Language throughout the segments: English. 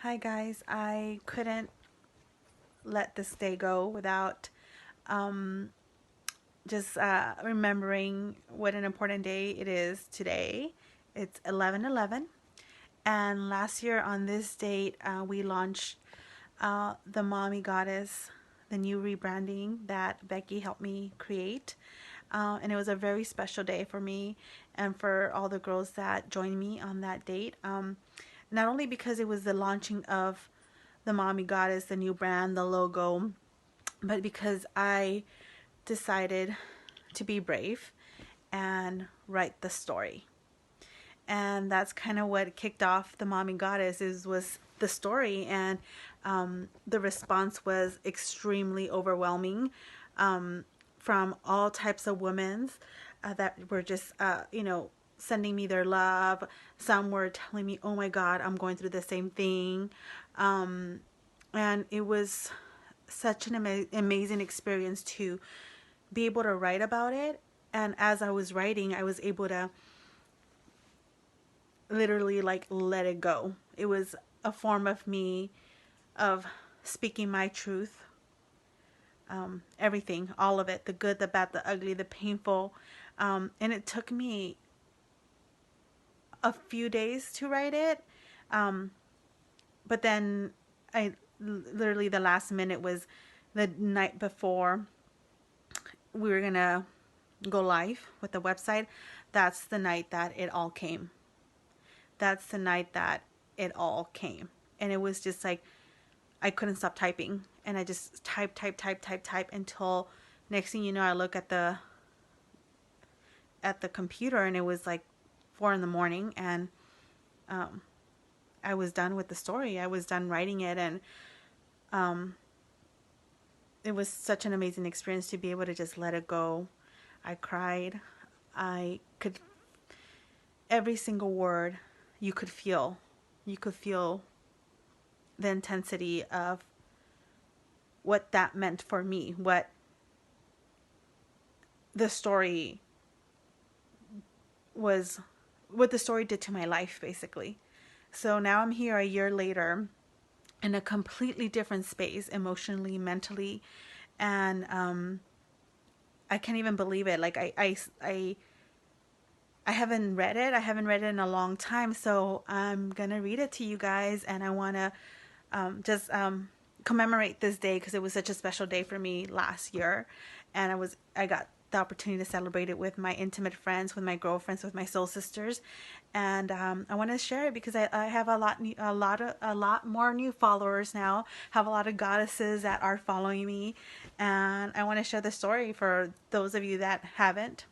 Hi guys, I couldn't let this day go without um, just remembering what an important day it is today. It's 11/11, and last year on this date, we launched the Mommy Goddess, the new rebranding that Becky helped me create. And it was a very special day for me and for all the girls that joined me on that date. Not only because it was the launching of the Mommy Goddess, the new brand, the logo, but because I decided to be brave and write the story. And that's kind of what kicked off the Mommy Goddess was the story, and the response was extremely overwhelming from all types of women that were just sending me their love. Some were telling me, "Oh my God, I'm going through the same thing," and it was such an amazing experience to be able to write about it. And as I was writing, I was able to literally like let it go. It was a form of me of speaking my truth, everything, all of it, the good, the bad, the ugly, the painful. And it took me a few days to write it. Um, but then I literally, the last minute was the night before we were gonna go live with the website. That's the night that it all came. That's the night that it all came. And it was just like I couldn't stop typing, and I just type until next thing you know, I look at the computer, and it was like 4 in the morning, and um, I was done with the story. I was done writing it, and um, it was such an amazing experience to be able to just let it go. I cried. I could every single word you could feel. You could feel the intensity of what that meant for me, the story was what the story did to my life, basically. So now I'm here a year later in a completely different space, emotionally, mentally, and I can't even believe it. Like I haven't read it. I haven't read it in a long time, so I'm gonna read it to you guys, and I wanna just commemorate this day because it was such a special day for me last year, and I got the opportunity to celebrate it with my intimate friends, with my girlfriends, with my soul sisters, and I want to share it because I have a lot more new followers now. Have a lot of goddesses that are following me, and I want to share the story for those of you that haven't.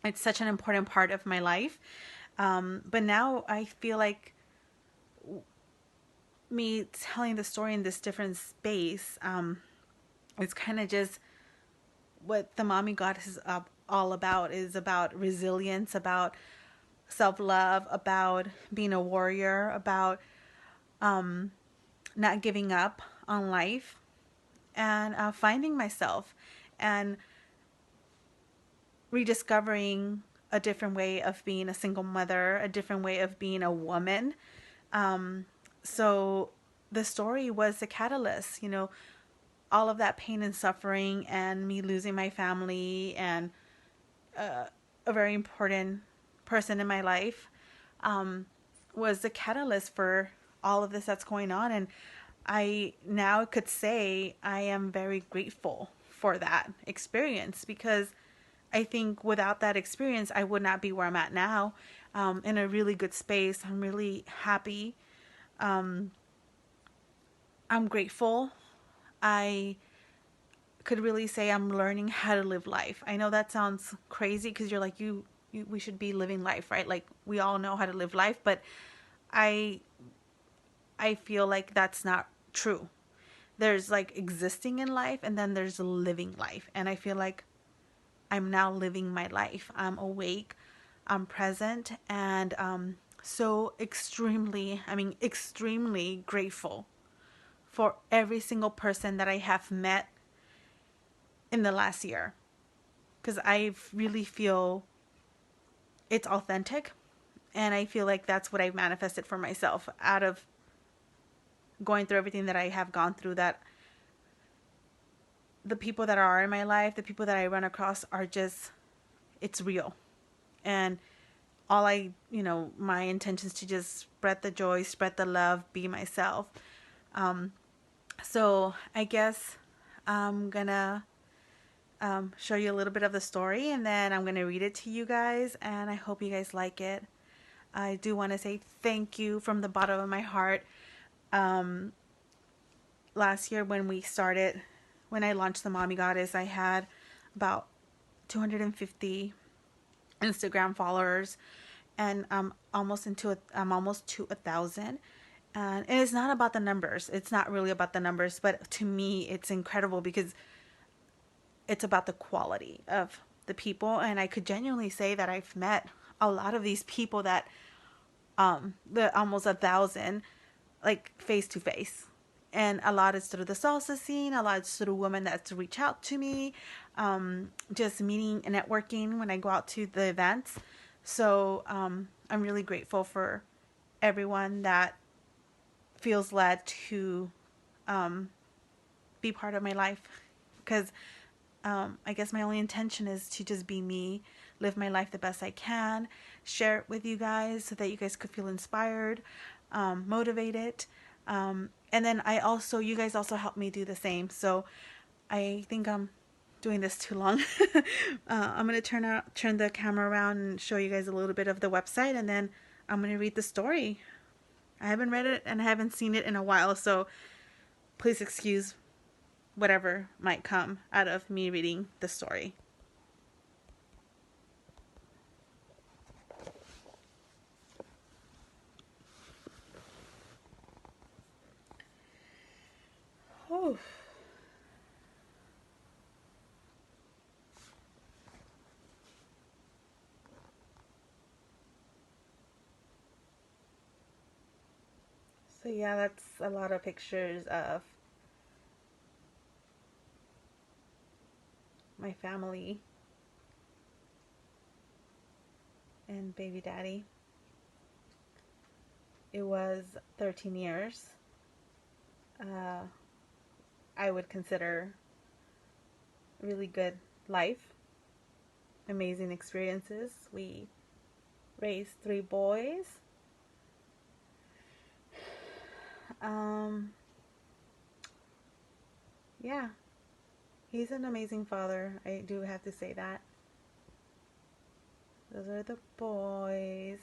It's such an important part of my life, but now I feel like me telling the story in this different space, it's kind of just what the Mommy Goddess is all about. Is about resilience, about self-love, about being a warrior, about not giving up on life, and finding myself and rediscovering a different way of being a single mother, a different way of being a woman. So the story was the catalyst, all of that pain and suffering, and me losing my family, and a very important person in my life, was the catalyst for all of this that's going on. And I now could say I am very grateful for that experience, because I think without that experience, I would not be where I'm at now, in a really good space. I'm really happy. Um, I'm grateful. I could really say I'm learning how to live life. I know that sounds crazy because you're like, we should be living life, right? Like we all know how to live life, but I I feel like that's not true. There's like existing in life, and then there's living life. And I feel like I'm now living my life. I'm awake, I'm present, and so extremely grateful for every single person that I have met in the last year, because I really feel it's authentic, and I feel like that's what I've manifested for myself out of going through everything that I have gone through, that the people that are in my life, the people that I run across are just, it's real. And all my intention is to just spread the joy, spread the love, be myself. Um, so I guess I'm gonna show you a little bit of the story, and then I'm gonna read it to you guys, and I hope you guys like it. I do want to say thank you from the bottom of my heart. Um, Last year when I launched the Mommy Goddess, I had about 250 Instagram followers, and I'm almost to 1,000. And it's not about the numbers. It's not really about the numbers, but to me, it's incredible because it's about the quality of the people. And I could genuinely say that I've met a lot of these people that, the almost 1,000, like face to face. And a lot is through the salsa scene. A lot is through women that reach out to me, just meeting and networking when I go out to the events. So I'm really grateful for everyone that feels led to be part of my life, because I guess my only intention is to just be me, live my life the best I can, share it with you guys so that you guys could feel inspired, motivated. And then you guys also help me do the same. So I think I'm doing this too long. I'm going to turn the camera around and show you guys a little bit of the website, and then I'm going to read the story. I haven't read it and I haven't seen it in a while, so please excuse whatever might come out of me reading the story. Oh. So yeah, that's a lot of pictures of my family and baby daddy. It was 13 years. I would consider really good life, amazing experiences. We raised 3 boys. Yeah, he's an amazing father. I do have to say that. Those are the boys.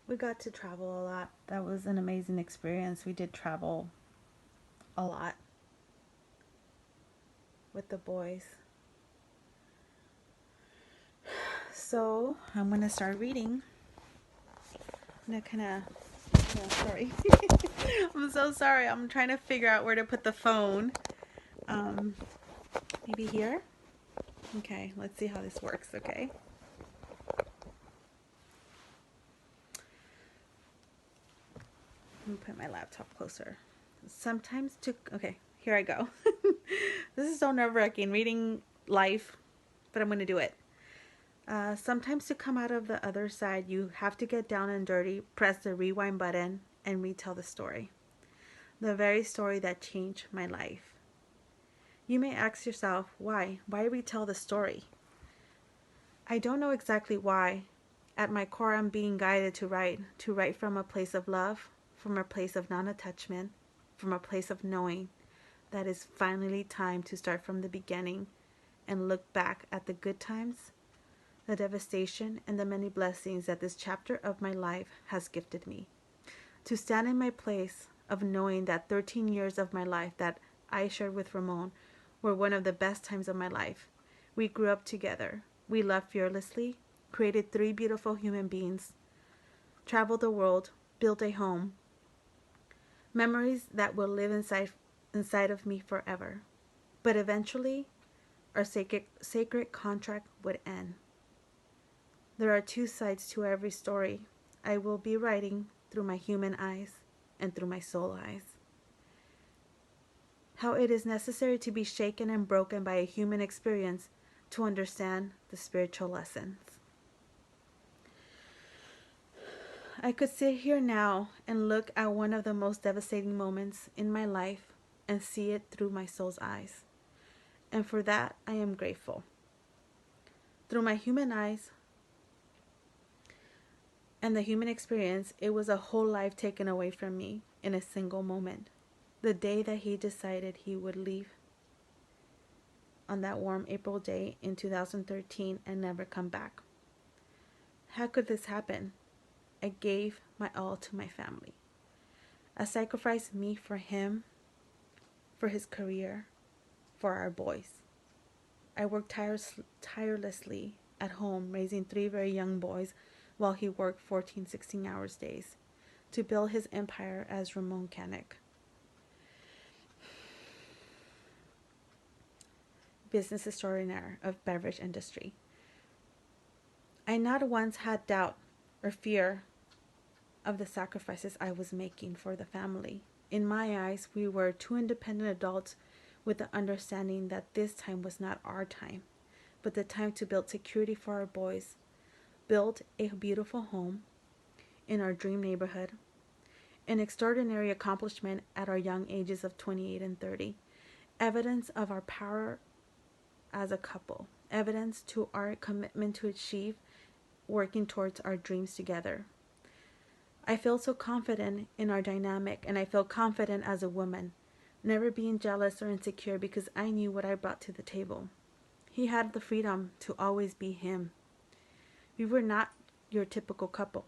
We got to travel a lot. That was an amazing experience. We did travel a lot with the boys. So I'm gonna start reading. I'm gonna sorry. I'm so sorry. I'm trying to figure out where to put the phone. Maybe here? Okay, let's see how this works, okay? Let me put my laptop closer. Okay, here I go. This is so nerve-wracking, reading life, but I'm going to do it. Sometimes to come out of the other side, you have to get down and dirty, press the rewind button, and retell the story. The very story that changed my life. You may ask yourself, why? Why retell the story? I don't know exactly why. At my core, I'm being guided to write from a place of love, from a place of non-attachment, from a place of knowing that it's finally time to start from the beginning and look back at the good times, the devastation, and the many blessings that this chapter of my life has gifted me. To stand in my place of knowing that 13 years of my life that I shared with Ramon were one of the best times of my life. We grew up together. We loved fearlessly, created three beautiful human beings, traveled the world, built a home. Memories that will live inside of me forever. But eventually, our sacred contract would end. There are two sides to every story I will be writing through my human eyes and through my soul eyes. How it is necessary to be shaken and broken by a human experience to understand the spiritual lessons. I could sit here now and look at one of the most devastating moments in my life and see it through my soul's eyes. And for that, I am grateful. Through my human eyes and the human experience, it was a whole life taken away from me in a single moment. The day that he decided he would leave on that warm April day in 2013 and never come back. How could this happen? I gave my all to my family. I sacrificed me for him, for his career, for our boys. I worked tirelessly at home, raising three very young boys while he worked 14, 16 hours days to build his empire as remote mechanic. Business extraordinaire of beverage industry. I not once had doubt or fear of the sacrifices I was making for the family. In my eyes, we were two independent adults with the understanding that this time was not our time, but the time to build security for our boys, build a beautiful home in our dream neighborhood, an extraordinary accomplishment at our young ages of 28 and 30, evidence of our power as a couple, evidence to our commitment to achieve working towards our dreams together. I feel so confident in our dynamic, and I feel confident as a woman, never being jealous or insecure because I knew what I brought to the table. He had the freedom to always be him. We were not your typical couple.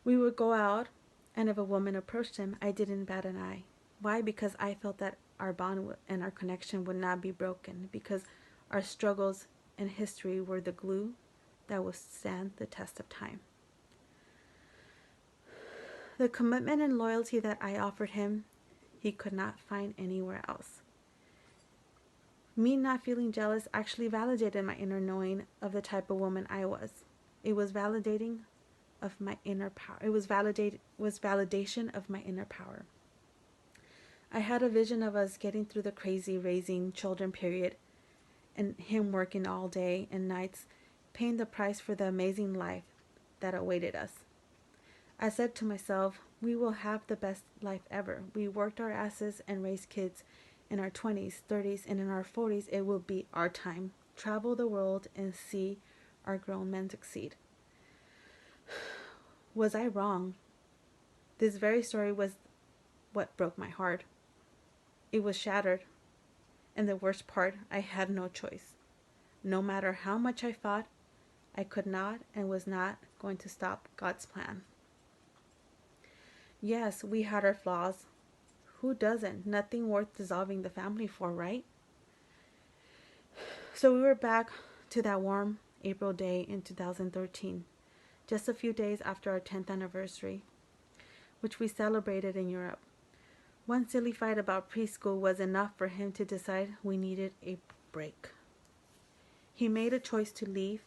We would go out, and if a woman approached him, I didn't bat an eye. Why? Because I felt that our bond and our connection would not be broken, because our struggles and history were the glue that would stand the test of time. The commitment and loyalty that I offered him, he could not find anywhere else. Me not feeling jealous actually validated my inner knowing of the type of woman I was. It was validating of my inner power. It was validation of my inner power. I had a vision of us getting through the crazy raising children period and him working all day and nights, paying the price for the amazing life that awaited us. I said to myself, we will have the best life ever. We worked our asses and raised kids in our 20s, 30s, and in our 40s. It will be our time. Travel the world and see our grown men succeed. Was I wrong? This very story was what broke my heart. It was shattered. And the worst part, I had no choice. No matter how much I fought, I could not and was not going to stop God's plan. Yes, we had our flaws. Who doesn't? Nothing worth dissolving the family for, right? So we were back to that warm April day in 2013, just a few days after our 10th anniversary, which we celebrated in Europe. One silly fight about preschool was enough for him to decide we needed a break. He made a choice to leave.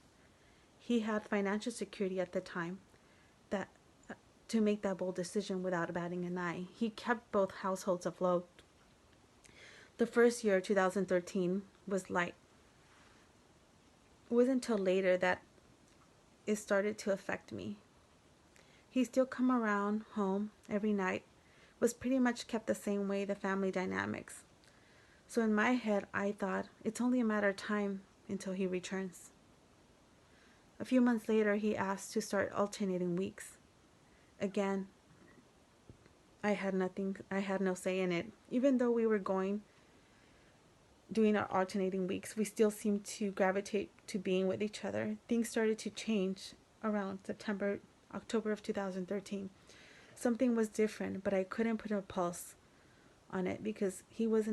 He had financial security at the time that to make that bold decision without batting an eye. He kept both households afloat. The first year, 2013, was light. It wasn't until later that it started to affect me. He still come around home every night, was pretty much kept the same way, the family dynamics. So in my head, I thought, it's only a matter of time until he returns. A few months later, he asked to start alternating weeks. Again, I had no say in it. Even though we were doing our alternating weeks, we still seemed to gravitate to being with each other. Things started to change around October of 2013. Something was different, but I couldn't put a pulse on it because he was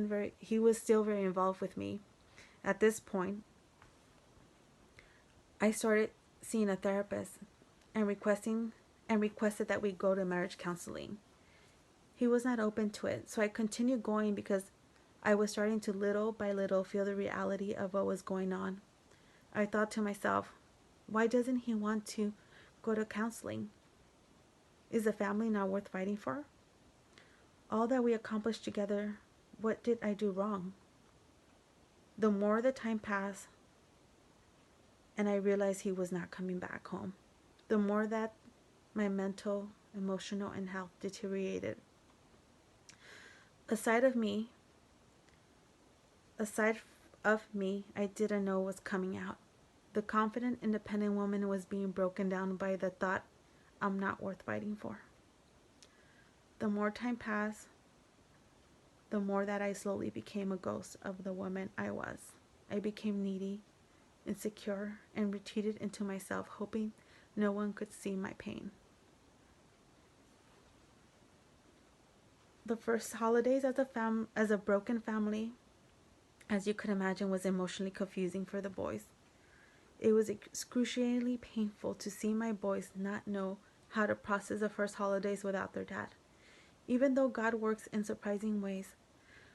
still very involved with me. At this point, I started seeing a therapist and requested that we go to marriage counseling. He was not open to it, so I continued going because I was starting to little by little feel the reality of what was going on. I thought to myself, why doesn't he want to go to counseling? Is the family not worth fighting for? All that we accomplished together, what did I do wrong? The more the time passed and I realized he was not coming back home, the more that my mental, emotional, and health deteriorated. Aside of me, I didn't know what was coming out. The confident, independent woman was being broken down by the thought, I'm not worth fighting for. The more time passed, the more that I slowly became a ghost of the woman I was. I became needy, insecure, and retreated into myself, hoping no one could see my pain. The first holidays as a broken family, as you could imagine, was emotionally confusing for the boys. It was excruciatingly painful to see my boys not know how to process the first holidays without their dad. Even though God works in surprising ways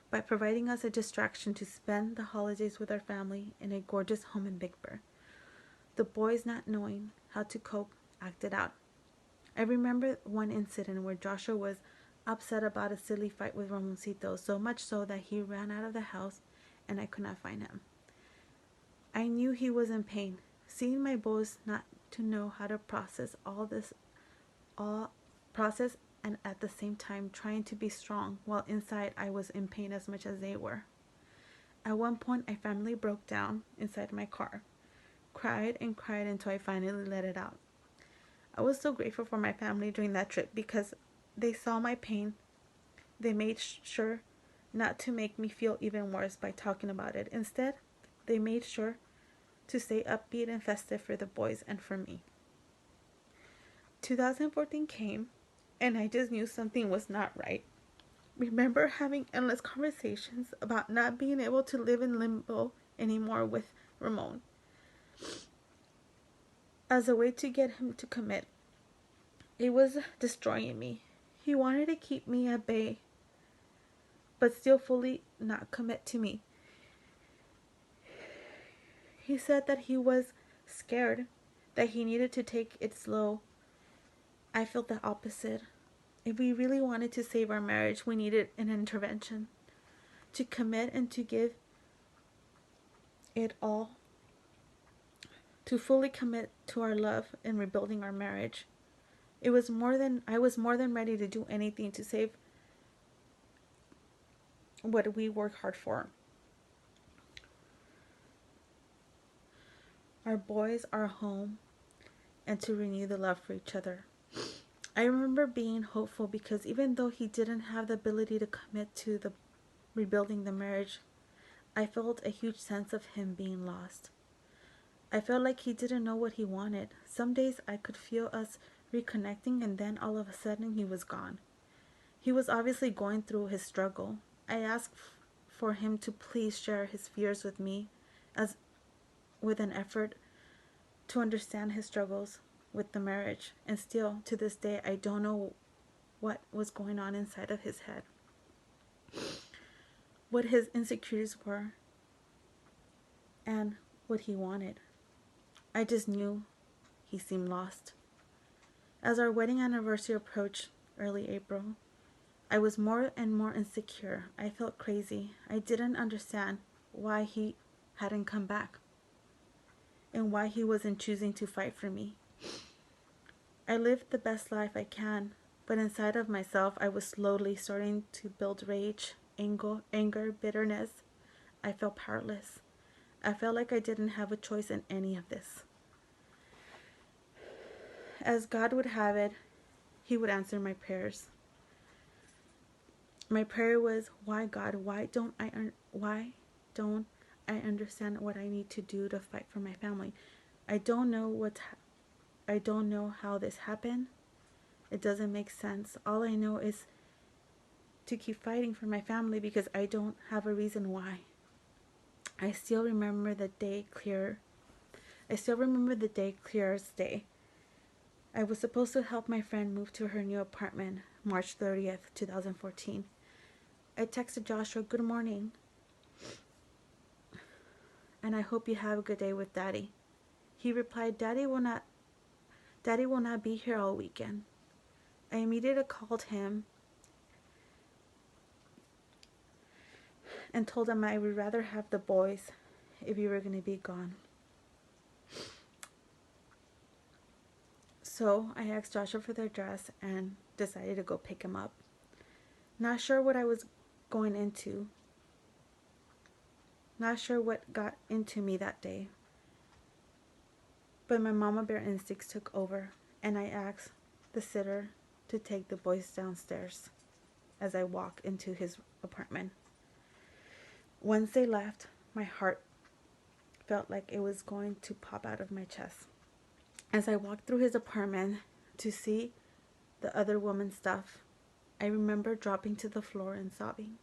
by providing us a distraction to spend the holidays with our family in a gorgeous home in Big Bear, the boys, not knowing how to cope, acted out. I remember one incident where Joshua was upset about a silly fight with Ramoncito, so much so that he ran out of the house and I could not find him. I knew he was in pain. Seeing my boys not to know how to process and at the same time trying to be strong while inside I was in pain as much as they were. At one point I finally broke down inside my car, cried and cried until I finally let it out. I was so grateful for my family during that trip because they saw my pain. They made sure not to make me feel even worse by talking about it. Instead, they made sure to stay upbeat and festive for the boys and for me. 2014 came, and I just knew something was not right. Remember having endless conversations about not being able to live in limbo anymore with Ramon. As a way to get him to commit, it was destroying me. He wanted to keep me at bay, but still fully not commit to me. He said that he was scared, that he needed to take it slow. I felt the opposite. If we really wanted to save our marriage, we needed an intervention. To commit and to give it all. To fully commit to our love and rebuilding our marriage. I was more than ready to do anything to save what we worked hard for. Our boys, our home, and to renew the love for each other. I remember being hopeful because even though he didn't have the ability to commit to the rebuilding the marriage, I felt a huge sense of him being lost. I felt like he didn't know what he wanted. Some days I could feel us reconnecting and then all of a sudden he was gone. He was obviously going through his struggle. I asked for him to please share his fears with me as with an effort to understand his struggles with the marriage, and still to this day I don't know what was going on inside of his head, what his insecurities were, and what he wanted. I just knew he seemed lost. As our wedding anniversary approached early April, I was more and more insecure. I felt crazy. I didn't understand why he hadn't come back and why he wasn't choosing to fight for me. I lived the best life I can, but inside of myself I was slowly starting to build rage, anger, bitterness. I felt powerless. I felt like I didn't have a choice in any of this. As God would have it, he would answer my prayers. My prayer was, why God, why don't I understand what I need to do to fight for my family? I don't know how this happened. It doesn't make sense. All I know is to keep fighting for my family because I don't have a reason why. I still remember the day clear. I still remember the day clear as day. I was supposed to help my friend move to her new apartment March 30th, 2014. I texted Joshua, "Good morning, and I hope you have a good day with Daddy." He replied, Daddy will not be here all weekend." I immediately called him and told him I would rather have the boys if you were going to be gone. So I asked Joshua for their address and decided to go pick him up. Not sure what I was going into. Not sure what got into me that day. But my mama bear instincts took over, and I asked the sitter to take the boys downstairs as I walked into his apartment. Once they left, my heart felt like it was going to pop out of my chest. As I walked through his apartment to see the other woman's stuff, I remember dropping to the floor and sobbing.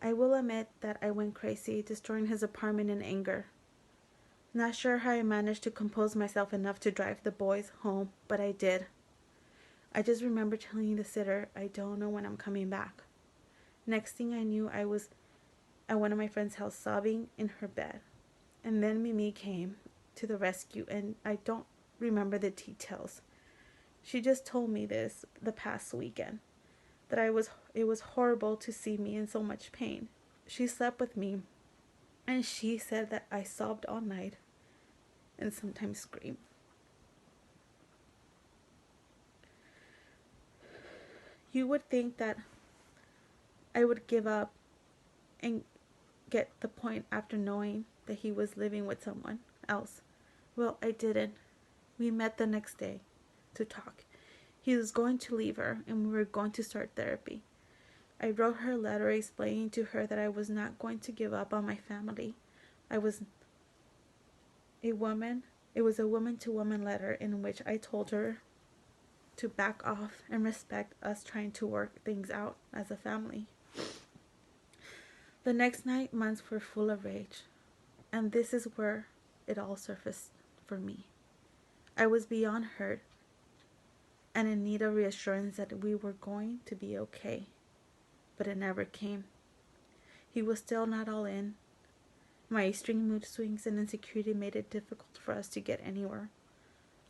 I will admit that I went crazy, destroying his apartment in anger. Not sure how I managed to compose myself enough to drive the boys home, but I did. I just remember telling the sitter, I don't know when I'm coming back. Next thing I knew, I was at one of my friend's house sobbing in her bed. And then Mimi came to the rescue, and I don't remember the details. She just told me this the past weekend, that it was horrible to see me in so much pain. She slept with me, and she said that I sobbed all night and sometimes screamed. You would think that I would give up and get the point after knowing that he was living with someone else. Well, I didn't. We met the next day to talk. He was going to leave her, and we were going to start therapy. I wrote her a letter explaining to her that I was not going to give up on my family. It was a woman-to-woman letter in which I told her to back off and respect us trying to work things out as a family. The next 9 months were full of rage, and this is where it all surfaced for me. I was beyond hurt and in need of reassurance that we were going to be okay, but it never came. He was still not all in. My extreme mood swings and insecurity made it difficult for us to get anywhere.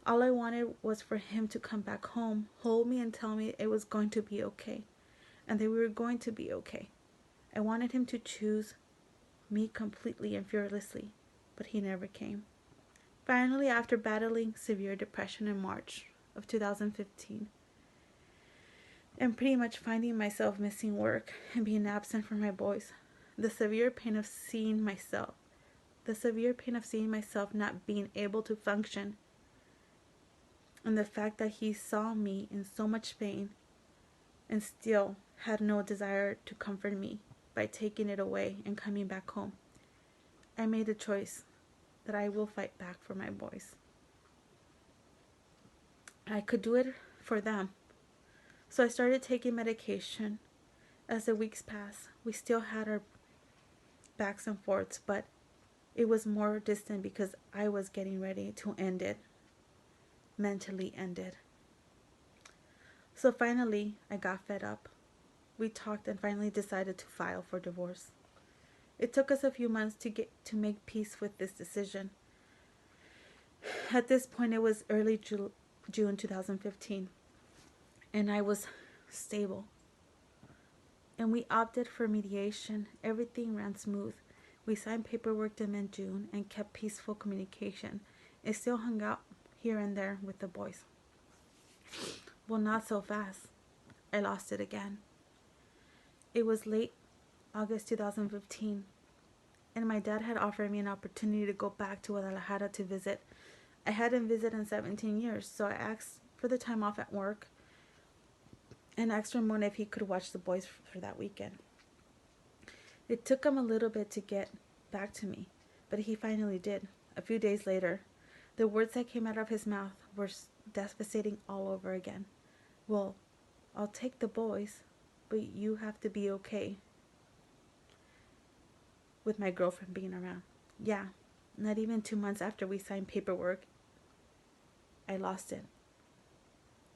All I wanted was for him to come back home, hold me, and tell me it was going to be okay, and that we were going to be okay. I wanted him to choose me completely and fearlessly, but he never came. Finally, after battling severe depression in March of 2015, and pretty much finding myself missing work and being absent from my boys, the severe pain of seeing myself not being able to function, and the fact that he saw me in so much pain and still had no desire to comfort me by taking it away and coming back home, I made a choice that I will fight back for my boys. I could do it for them. So I started taking medication. As the weeks passed, we still had our backs and forths, but it was more distant because I was getting ready to end it. Mentally end it. So finally, I got fed up. We talked and finally decided to file for divorce. It took us a few months to make peace with this decision. At this point, it was early June 2015, and I was stable. And we opted for mediation. Everything ran smooth. We signed paperwork in June and kept peaceful communication. I still hung out here and there with the boys. Well, not so fast. I lost it again. It was late August 2015, and my dad had offered me an opportunity to go back to Guadalajara to visit. I hadn't visited in 17 years, so I asked for the time off at work and asked Ramon if he could watch the boys for that weekend. It took him a little bit to get back to me, but he finally did. A few days later, the words that came out of his mouth were devastating all over again. Well, I'll take the boys, but you have to be okay with my girlfriend being around. Yeah, not even 2 months after we signed paperwork, I lost it.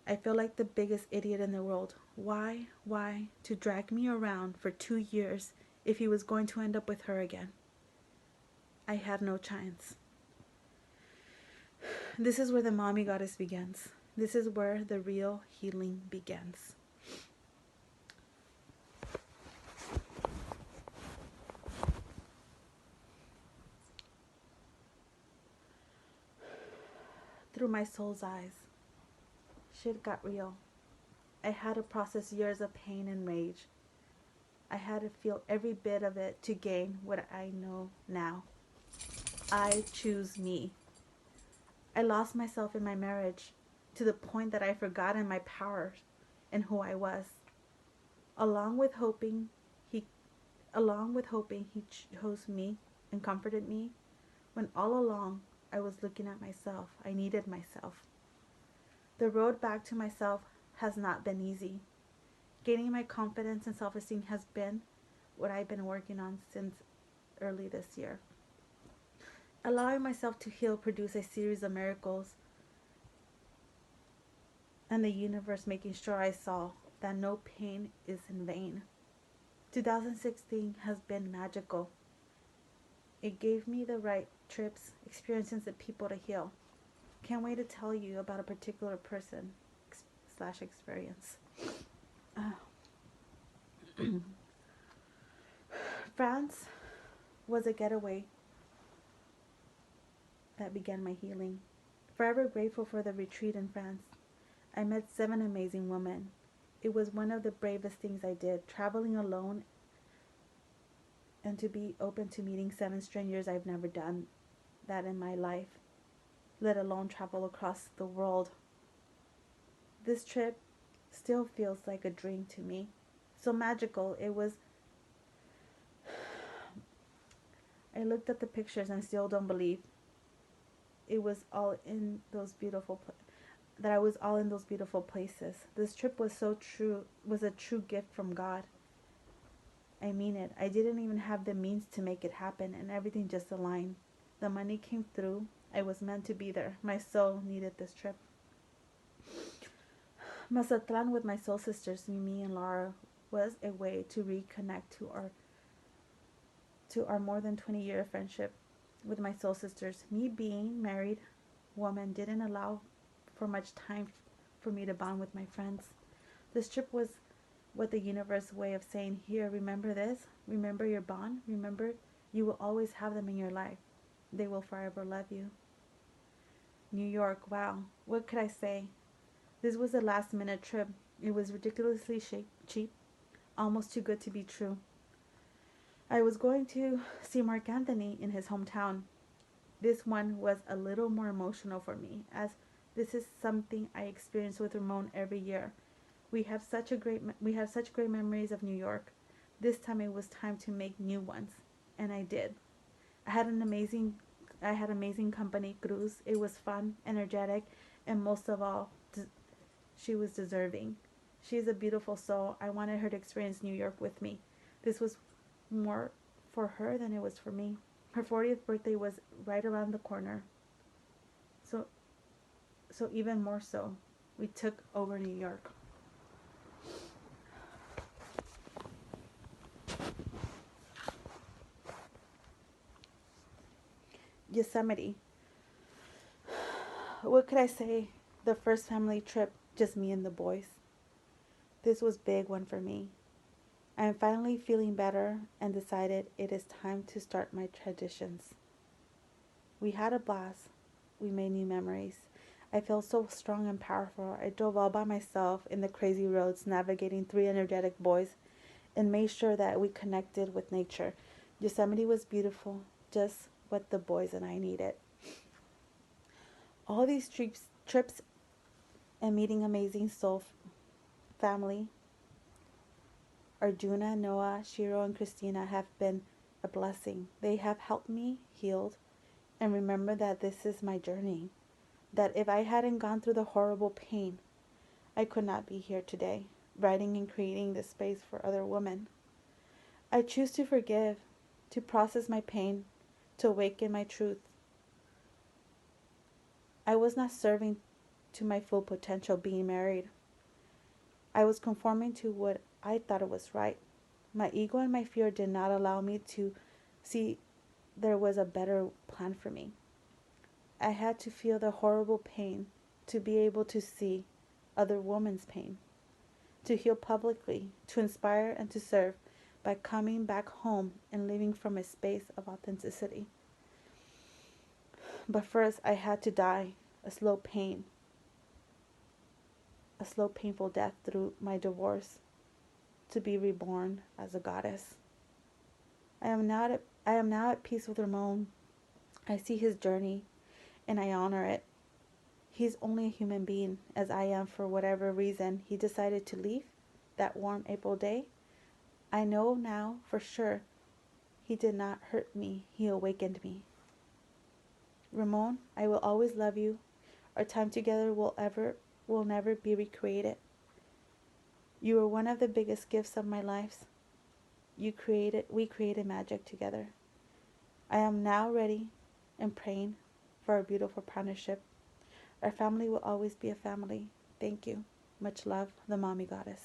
I feel like the biggest idiot in the world. Why? Why? To drag me around for 2 years if he was going to end up with her again. I had no chance. This is where the mommy goddess begins. This is where the real healing begins. Through my soul's eyes, shit got real. I had to process years of pain and rage. I had to feel every bit of it to gain what I know now. I choose me. I lost myself in my marriage to the point that I forgotten my powers and who I was. Along with hoping he chose me and comforted me, when all along I was looking at myself. I needed myself. The road back to myself has not been easy. Gaining my confidence and self-esteem has been what I've been working on since early this year. Allowing myself to heal produced a series of miracles, and the universe making sure I saw that no pain is in vain. 2016 has been magical. It gave me the right trips, experiences, and people to heal. Can't wait to tell you about a particular person / experience. France was a getaway that began my healing. Forever grateful for the retreat in France. I met 7 amazing women. It was one of the bravest things I did, traveling alone and to be open to meeting 7 strangers. I've never done that in my life, let alone travel across the world. This trip still feels like a dream to me. So magical. It was. I looked at the pictures and still don't believe it was all in those beautiful that I was all in those beautiful places. This trip was a true gift from God. I mean it. I didn't even have the means to make it happen, and everything just aligned. The money came through. I was meant to be there. My soul needed this trip. Mazatlan with my soul sisters, Mimi and Laura, was a way to reconnect to our more than 20-year friendship with my soul sisters. Me being married woman didn't allow for much time for me to bond with my friends. This trip was what the universe way of saying, here, remember this, remember your bond, remember you will always have them in your life. They will forever love you. New York, wow, what could I say? This was a last minute trip. It was ridiculously cheap, almost too good to be true. I was going to see Mark Anthony in his hometown. This one was a little more emotional for me, as this is something I experience with Ramon every year. We have such great memories of New York. This time it was time to make new ones, and I did. I had amazing company, Cruz. It was fun, energetic, and most of all, she was deserving. She is a beautiful soul. I wanted her to experience New York with me. This was more for her than it was for me. Her 40th birthday was right around the corner. So even more so, we took over New York. Yosemite. What could I say? The first family trip, just me and the boys. This was a big one for me. I am finally feeling better and decided it is time to start my traditions. We had a blast. We made new memories. I felt so strong and powerful. I drove all by myself in the crazy roads, navigating 3 energetic boys, and made sure that we connected with nature. Yosemite was beautiful, just what the boys and I needed. All these trips and meeting amazing soul family, Arjuna, Noah, Shiro, and Christina, have been a blessing. They have helped me heal and remember that this is my journey. That if I hadn't gone through the horrible pain, I could not be here today. writing and creating this space for other women. I choose to forgive, to process my pain, to awaken my truth. I was not serving to my full potential being married. I was conforming to what I thought it was right. My ego and my fear did not allow me to see there was a better plan for me. I had to feel the horrible pain to be able to see other women's pain, to heal publicly, to inspire and to serve by coming back home and living from a space of authenticity. But first, I had to die a slow pain, a slow, painful death through my divorce to be reborn as a goddess. I am now at peace with Ramon. I see his journey and I honor it. He's only a human being, as I am. For whatever reason he decided to leave that warm April day, I know now for sure he did not hurt me, he awakened me. Ramon, I will always love you. Our time together will never be recreated. You were one of the biggest gifts of my life. We created magic together. I am now ready and praying for our beautiful partnership. Our family will always be a family. Thank you. Much love, the Mommy Goddess.